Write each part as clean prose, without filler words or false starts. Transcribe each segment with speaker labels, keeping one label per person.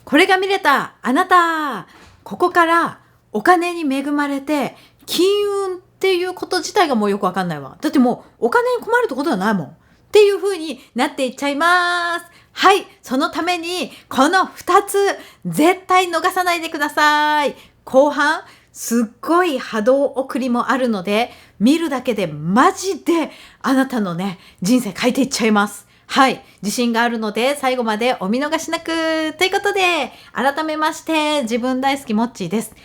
Speaker 1: これが見れたあなた、ここからお金に恵まれて金運っていうこと自体がもうよくわかんないわ。だってもうお金に困るってことはないもんっていう風になっていっちゃいます。はい、そのためにこの2つ絶対逃さないでください。後半すっごい波動送りもあるので、見るだけでマジであなたのね人生変えていっちゃいます。はい。自信があるので最後までお見逃しなく。ということで、改めまして、自分大好きもっちーです。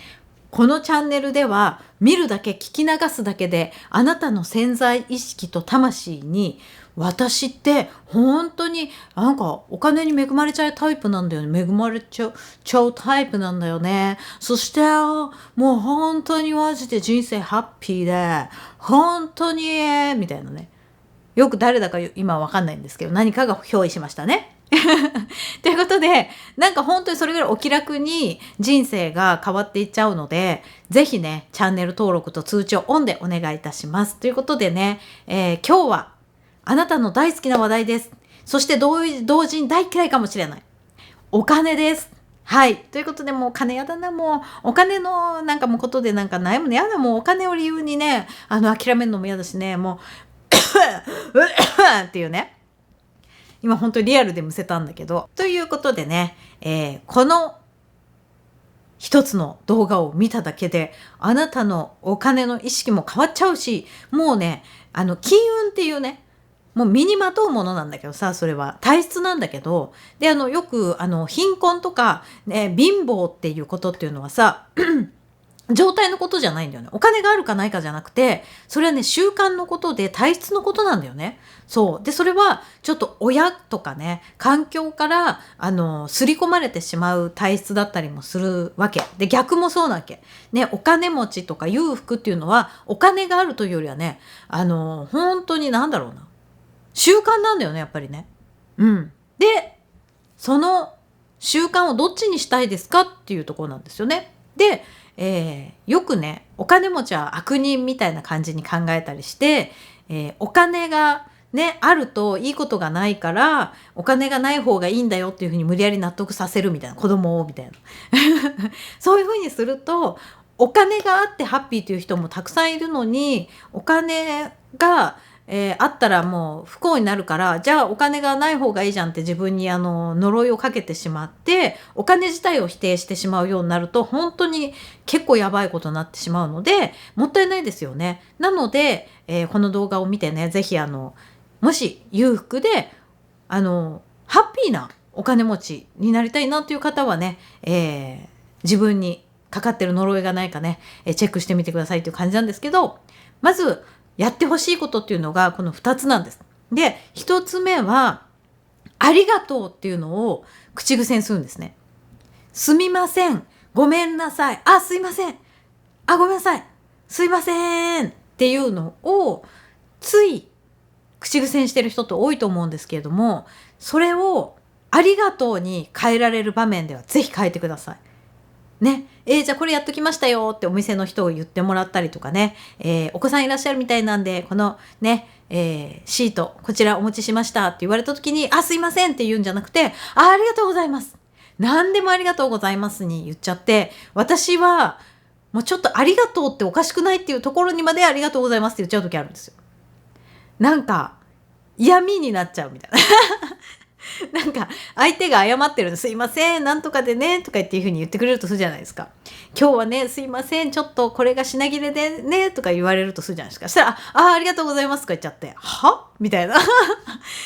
Speaker 1: このチャンネルでは、見るだけ聞き流すだけで、あなたの潜在意識と魂に、私って本当になんかお金に恵まれちゃうタイプなんだよね。恵まれちゃうタイプなんだよね。そしてもう本当にマジで人生ハッピーで、本当にみたいなね。よく誰だか今わかんないんですけど、何かが憑依しましたね。ということで、なんか本当にそれぐらいお気楽に人生が変わっていっちゃうので、ぜひね、チャンネル登録と通知をオンでお願いいたします。ということでね、今日はあなたの大好きな話題です。そして同時に大嫌いかもしれない。お金です。はい。ということで、もうお金やだな、もう、お金のなんかもうことでなんか悩むのやだ、もうお金を理由にね、諦めるのも嫌だしね、もう、っていうね。今本当にリアルでむせたんだけど。ということでね、この一つの動画を見ただけで、あなたのお金の意識も変わっちゃうし、もうね、金運っていうね、もう身にまとうものなんだけどさ、それは体質なんだけど、で、よく、貧困とか、ね、貧乏っていうことっていうのはさ、状態のことじゃないんだよね。お金があるかないかじゃなくて、それはね、習慣のことで体質のことなんだよね。そう。で、それは、ちょっと親とかね、環境から、刷り込まれてしまう体質だったりもするわけ。で、逆もそうなわけ。ね、お金持ちとか裕福っていうのは、お金があるというよりはね、本当になんだろうな。習慣なんだよね、やっぱりね。うん。で、その習慣をどっちにしたいですかっていうところなんですよね。で、よくね、お金持ちは悪人みたいな感じに考えたりして、お金がね、あるといいことがないから、お金がない方がいいんだよっていうふうに無理やり納得させるみたいな、子供をみたいな。そういうふうにすると、お金があってハッピーという人もたくさんいるのに、お金があったらもう不幸になるから、じゃあお金がない方がいいじゃんって自分に呪いをかけてしまって、お金自体を否定してしまうようになると、本当に結構やばいことになってしまうので、もったいないですよね。なので、この動画を見てね、ぜひもし裕福で、ハッピーなお金持ちになりたいなという方はね、自分にかかってる呪いがないかね、チェックしてみてくださいという感じなんですけど、まず、やってほしいことっていうのがこの2つなんです。で、1つ目は、ありがとうっていうのを口癖にするんですね。すみません。ごめんなさい。あ、すいません。あ、ごめんなさい。すいません。っていうのを、つい口癖にしてる人って多いと思うんですけれども、それをありがとうに変えられる場面ではぜひ変えてください。ね。じゃあこれやっときましたよってお店の人を言ってもらったりとかね。お子さんいらっしゃるみたいなんで、このね、シート、こちらお持ちしましたって言われた時に、あ、すいませんって言うんじゃなくて、ありがとうございます。何でもありがとうございますに言っちゃって、私はもうちょっとありがとうっておかしくないっていうところにまでありがとうございますって言っちゃう時あるんですよ。なんか、嫌味になっちゃうみたいな。なんか相手が謝ってるの、すいませんなんとかでねとかっていう風に言ってくれるとするじゃないですか。今日はねすいませんちょっとこれが品切れでねとか言われるとするじゃないですか。そしたらありがとうございますとか言っちゃって、はみたいな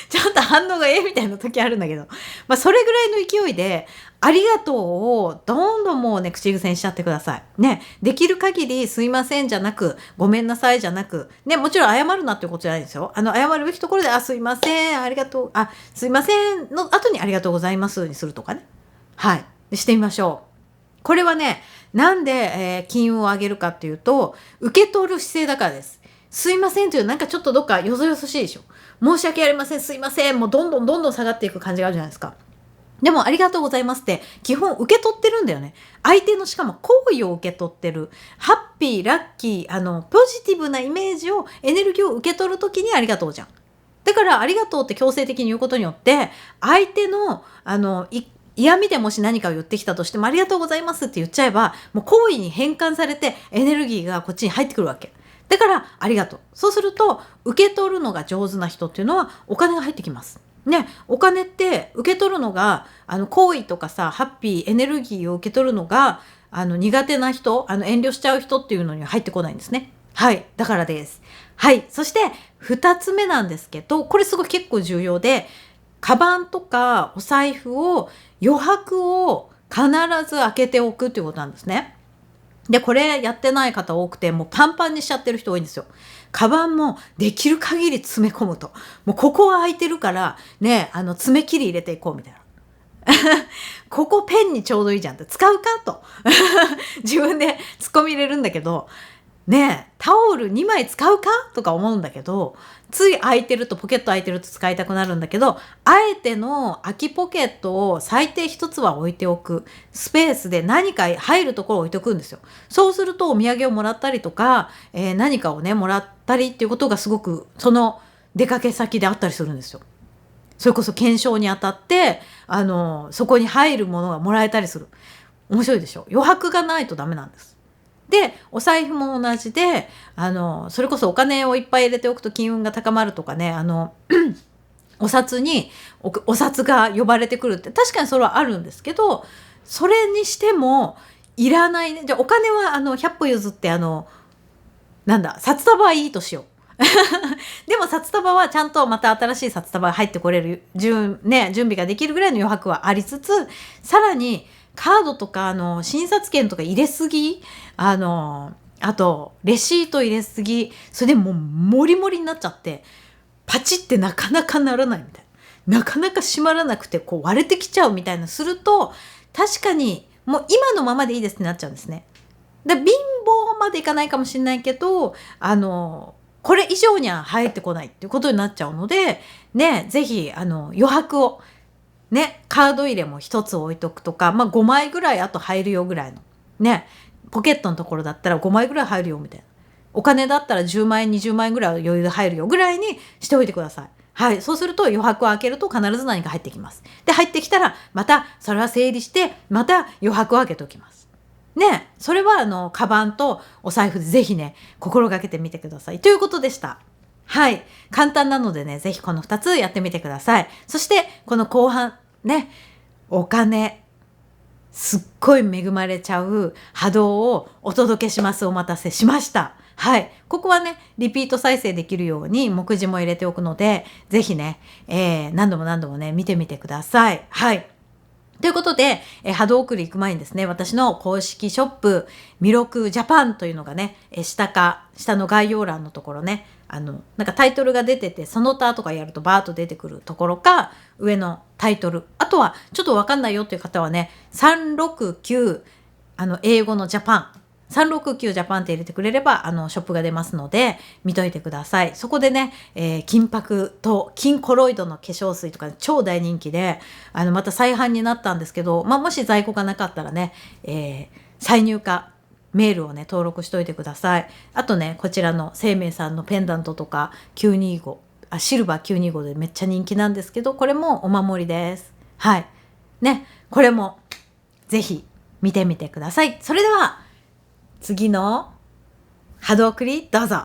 Speaker 1: ちょっと反応がみたいな時あるんだけど、まあそれぐらいの勢いでありがとうをどんどんもうね口癖にしちゃってくださいね。できる限りすいませんじゃなく、ごめんなさいじゃなくね、もちろん謝るなっていうことじゃないですよ。謝るべきところですいませんありがとう、すいませんの後にありがとうございますにするとかね。はい。してみましょう。これはね、なんで、金運を上げるかっていうと、受け取る姿勢だからです。すいませんというなんかちょっとどっかよそよそしいでしょ。申し訳ありません、すいません、もうどんどん下がっていく感じがあるじゃないですか。でもありがとうございますって基本受け取ってるんだよね。相手のしかも好意を受け取ってる。ハッピー、ラッキー、ポジティブなイメージを、エネルギーを受け取るときにありがとうじゃん。だからありがとうって強制的に言うことによって、相手の、嫌味でもし何かを言ってきたとしてもありがとうございますって言っちゃえば、もう好意に変換されてエネルギーがこっちに入ってくるわけ。だからありがとう。そうすると受け取るのが上手な人っていうのはお金が入ってきます。ね、お金って受け取るのが好意とかさ、ハッピーエネルギーを受け取るのが苦手な人、遠慮しちゃう人っていうのには入ってこないんですね。はい、だからです。はい、そして2つ目なんですけど、これすごい結構重要で、カバンとかお財布を余白を必ず開けておくっていうことなんですね。で、これやってない方多くて、もうパンパンにしちゃってる人多いんですよ。カバンもできる限り詰め込むと。もうここは空いてるからね、爪切り入れていこうみたいな。ここペンにちょうどいいじゃんって使うかと自分でツッコミ入れるんだけど、ねえ、タオル2枚使うかとか思うんだけど、つい空いてると、ポケット空いてると使いたくなるんだけど、あえての空きポケットを最低1つは置いておく。スペースで何か入るところを置いておくんですよ。そうするとお土産をもらったりとか、何かをね、もらったりっていうことがすごく、その出かけ先であったりするんですよ。それこそ検証にあたって、そこに入るものがもらえたりする。面白いでしょ。余白がないとダメなんです。で、お財布も同じで、それこそお金をいっぱい入れておくと金運が高まるとかね、お札にお札が呼ばれてくるって確かにそれはあるんですけど、それにしてもいらないね。じゃあお金は100歩譲って札束はいいとしよう。でも札束はちゃんとまた新しい札束が入ってこれる準備ができるぐらいの余白はありつつ、さらにカードとか診察券とか入れすぎ、あとレシート入れすぎ、それでもうモリモリになっちゃってパチってなかなかならないみたいな、なかなか閉まらなくてこう割れてきちゃうみたいなすると、確かにもう今のままでいいですってなっちゃうんですね。で貧乏までいかないかもしれないけど、これ以上には入ってこないっていうことになっちゃうのでね、ぜひ余白をね、カード入れも一つ置いとくとか、5枚ぐらいあと入るよぐらいのね、ポケットのところだったら5枚ぐらい入るよみたいな、お金だったら10万円20万円ぐらい余裕で入るよぐらいにしておいてください。はい、そうすると余白を開けると必ず何か入ってきます。で入ってきたらまたそれは整理してまた余白を開けておきます。ね、それはカバンとお財布でぜひね心がけてみてくださいということでした。はい、簡単なのでね、ぜひこの2つやってみてください。そしてこの後半ね、お金すっごい恵まれちゃう波動をお届けします。お待たせしました。はい、ここはねリピート再生できるように目次も入れておくので、ぜひね、何度も何度もね見てみてください。はい、ということで、波動送り行く前にですね、私の公式ショップ、ミロクジャパンというのがね、下の概要欄のところね、なんかタイトルが出てて、その他とかやるとバーッと出てくるところか、上のタイトル。あとは、ちょっとわかんないよっていう方はね、369、英語のジャパン。369ジャパンって入れてくれればショップが出ますので見といてください。そこでね、金箔と金コロイドの化粧水とか超大人気でまた再販になったんですけど、もし在庫がなかったらね、再入荷メールをね登録しといてください。あとねこちらの生命さんのペンダントとか925シルバー925でめっちゃ人気なんですけど、これもお守りです。はいね、これもぜひ見てみてください。それでは次の波動送りどうぞ。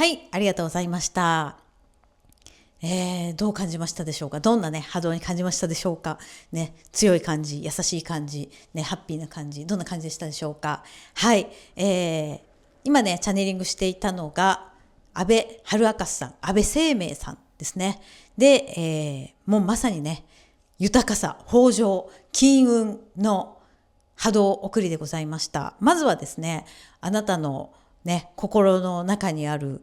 Speaker 1: はい、ありがとうございました。どう感じましたでしょうか。どんなね、波動に感じましたでしょうか。ね、強い感じ、優しい感じ、ね、ハッピーな感じ、どんな感じでしたでしょうか。はい、今ね、チャネリングしていたのが、安倍春明さん、安倍晴明さんですね。で、もうまさにね、豊かさ、豊穣、金運の波動送りでございました。まずはですね、あなたのね、心の中にある、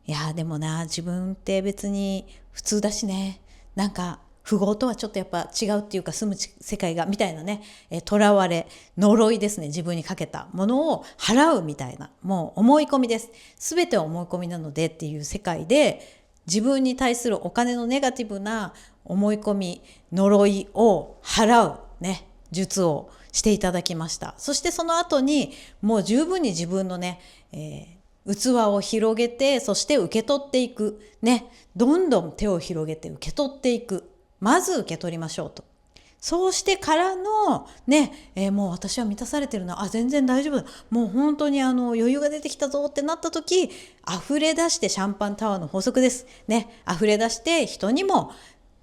Speaker 1: いやでもな、自分って別に普通だしね、なんか富豪とはちょっとやっぱ違うっていうか、住む世界がみたいなね、囚われ、呪いですね、自分にかけたものを払うみたいな、もう思い込みです。全ては思い込みなのでっていう世界で、自分に対するお金のネガティブな思い込み、呪いを払うね、術をしていただきました。そしてその後にもう十分に自分のね、器を広げて、そして受け取っていく。ね。どんどん手を広げて受け取っていく。まず受け取りましょうと。そうしてからの、ね、もう私は満たされてるな。あ、全然大丈夫だ。もう本当に余裕が出てきたぞってなった時、溢れ出してシャンパンタワーの法則です。ね。溢れ出して人にも、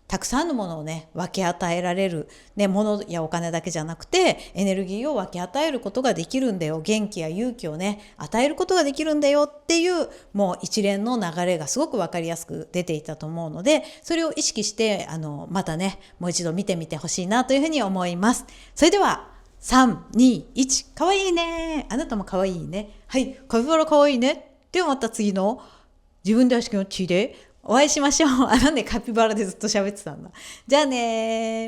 Speaker 1: たくさんのものをね、分け与えられる、ね、物やお金だけじゃなくて、エネルギーを分け与えることができるんだよ。元気や勇気をね、与えることができるんだよっていう、もう一連の流れがすごく分かりやすく出ていたと思うので、それを意識して、またね、もう一度見てみてほしいなというふうに思います。それでは、3、2、1、かわいいね。あなたもかわいいね。はい、カピバラかわいいね。ではまた次の自分大好きの地でお会いしましょう。カピバラでずっと喋ってたんだ。じゃあねー。